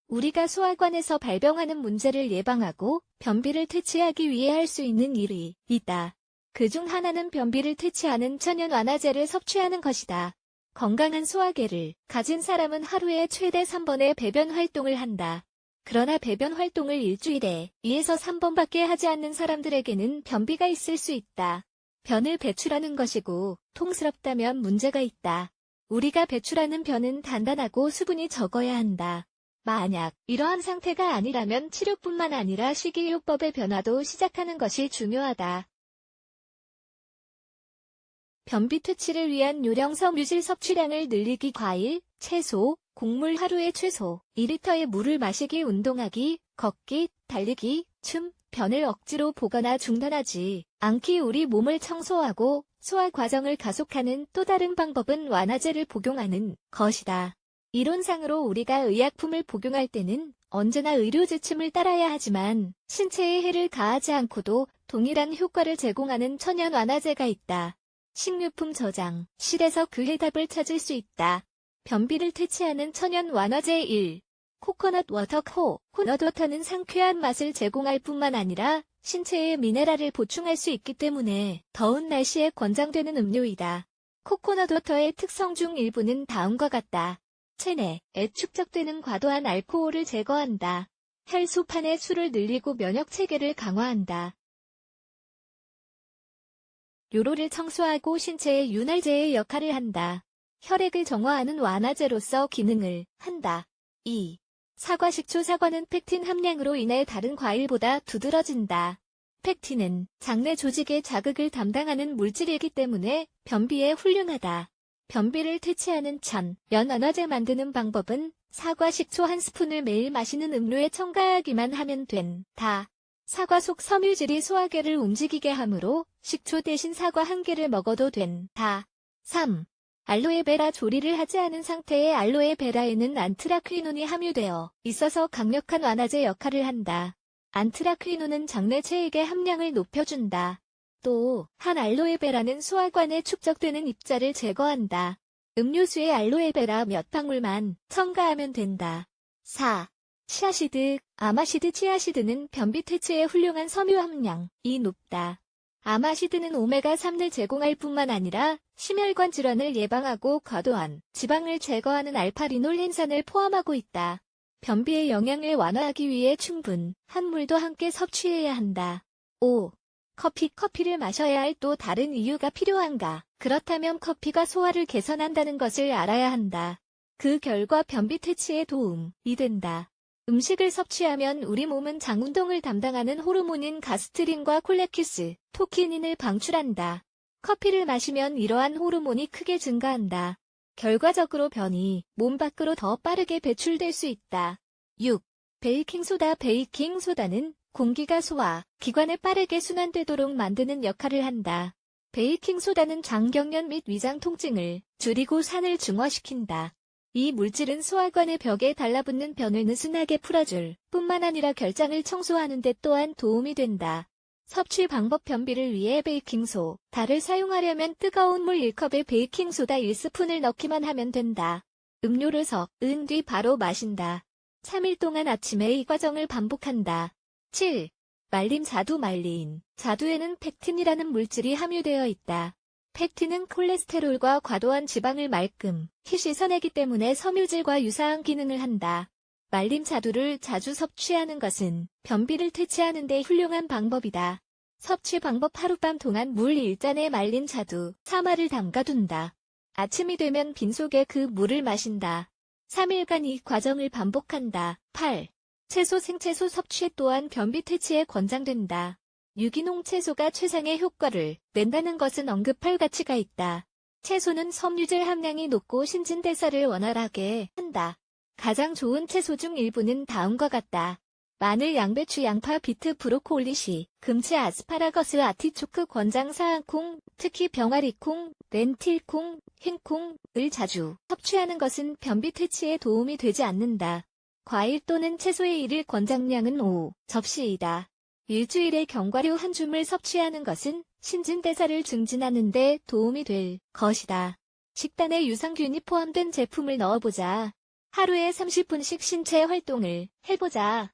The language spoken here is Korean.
우리가 소화관에서 발병하는 문제를 예방하고 변비를 퇴치하기 위해 할 수 있는 일이 있다. 그중 하나는 변비를 퇴치하는 천연 완화제를 섭취하는 것이다. 건강한 소화계를 가진 사람은 하루에 최대 3번의 배변 활동을 한다. 그러나 배변 활동을 일주일에 2에서 3번밖에 하지 않는 사람들에게는 변비가 있을 수 있다. 변을 배출하는 것이고 통스럽다면 문제가 있다. 우리가 배출하는 변은 단단하고 수분이 적어야 한다. 만약 이러한 상태가 아니라면 치료뿐만 아니라 식이요법의 변화도 시작하는 것이 중요하다. 변비 퇴치를 위한 요령 섬유질 섭취량을 늘리기 과일, 채소, 곡물 하루에 최소 2리터의 물을 마시기 운동하기, 걷기, 달리기, 춤, 변을 억지로 보거나 중단하지 않기 우리 몸을 청소하고 소화 과정을 가속하는 또 다른 방법은 완화제를 복용하는 것이다. 이론상으로 우리가 의약품을 복용할 때는 언제나 의료 지침을 따라야 하지만 신체에 해를 가하지 않고도 동일한 효과를 제공하는 천연 완화제가 있다. 식료품 저장실에서 그 해답을 찾을 수 있다. 변비를 퇴치하는 천연 완화제 1. 코코넛 워터. 코코넛 워터는 상쾌한 맛을 제공할 뿐만 아니라 신체에 미네랄을 보충할 수 있기 때문에 더운 날씨에 권장되는 음료이다. 코코넛 워터의 특성 중 일부는 다음과 같다. 체내에 축적되는 과도한 알코올을 제거한다. 혈소판의 수를 늘리고 면역 체계를 강화한다. 요로를 청소하고 신체의 윤활제의 역할을 한다. 혈액을 정화하는 완화제로서 기능을 한다. 2. 사과 식초. 사과는 펙틴 함량으로 인해 다른 과일보다 두드러진다. 펙틴은 장내 조직의 자극을 담당하는 물질이기 때문에 변비에 훌륭하다. 변비를 퇴치하는 면 완화제 만드는 방법은 사과 식초 1스푼을 매일 마시는 음료에 첨가하기만 하면 된다. 사과 속 섬유질이 소화계를 움직이게 하므로 식초 대신 사과 1개를 먹어도 된다. 3. 알로에베라. 조리를 하지 않은 상태의 알로에베라에는 안트라퀴논이 함유되어 있어서 강력한 완화제 역할을 한다. 안트라퀴논은 장내 체액의 함량을 높여준다. 또 한 알로에베라는 소화관에 축적되는 입자를 제거한다. 음료수에 알로에베라 몇 방울만 첨가하면 된다. 4. 치아시드. 아마시드. 치아시드는 변비 퇴치에 훌륭한 섬유 함량이 높다. 아마시드는 오메가3를 제공할 뿐만 아니라 심혈관 질환을 예방하고 과도한 지방을 제거하는 알파리놀 헨산을 포함하고 있다. 변비의 영향을 완화하기 위해 충분한 물도 함께 섭취해야 한다. 5. 커피를 마셔야 할 또 다른 이유가 필요한가? 그렇다면 커피가 소화를 개선한다는 것을 알아야 한다. 그 결과 변비 퇴치에 도움이 된다. 음식을 섭취하면 우리 몸은 장운동을 담당하는 호르몬인 가스트린과 콜레키스, 토키닌을 방출한다. 커피를 마시면 이러한 호르몬이 크게 증가한다. 결과적으로 변이 몸 밖으로 더 빠르게 배출될 수 있다. 6. 베이킹소다. 베이킹소다는 공기가 소화 기관에 빠르게 순환되도록 만드는 역할을 한다. 베이킹소다는 장경련 및 위장 통증을 줄이고 산을 중화시킨다. 이 물질은 소화관의 벽에 달라붙는 변을 느슨하게 풀어줄 뿐만 아니라 결장을 청소하는 데 또한 도움이 된다. 섭취 방법. 변비를 위해 베이킹소다를 사용하려면 뜨거운 물 1컵에 베이킹소다 1스푼을 넣기만 하면 된다. 음료를 섞은 뒤 바로 마신다. 3일 동안 아침에 이 과정을 반복한다. 7. 말림 자두. 말린 자두에는 펙틴이라는 물질이 함유되어 있다. 펙틴은 콜레스테롤과 과도한 지방을 말끔히 씻어내기 때문에 섬유질과 유사한 기능을 한다. 말린 자두를 자주 섭취하는 것은 변비를 퇴치하는 데 훌륭한 방법이다. 섭취 방법. 하룻밤 동안 물 1잔에 말린 자두 3알을 담가둔다. 아침이 되면 빈속에 그 물을 마신다. 3일간 이 과정을 반복한다. 8. 채소. 생채소 섭취 또한 변비 퇴치에 권장된다. 유기농 채소가 최상의 효과를 낸다는 것은 언급할 가치가 있다. 채소는 섬유질 함량이 높고 신진대사를 원활하게 한다. 가장 좋은 채소 중 일부는 다음과 같다. 마늘, 양배추, 양파, 비트, 브로콜리, 금치, 아스파라거스, 아티초크, 권장사항 콩, 특히 병아리콩, 렌틸콩, 흰콩을 자주 섭취하는 것은 변비 퇴치에 도움이 되지 않는다. 과일 또는 채소의 일일 권장량은 5접시이다. 일주일에 견과류 한 줌을 섭취하는 것은 신진대사를 증진하는 데 도움이 될 것이다. 식단에 유산균이 포함된 제품을 넣어보자. 하루에 30분씩 신체 활동을 해보자.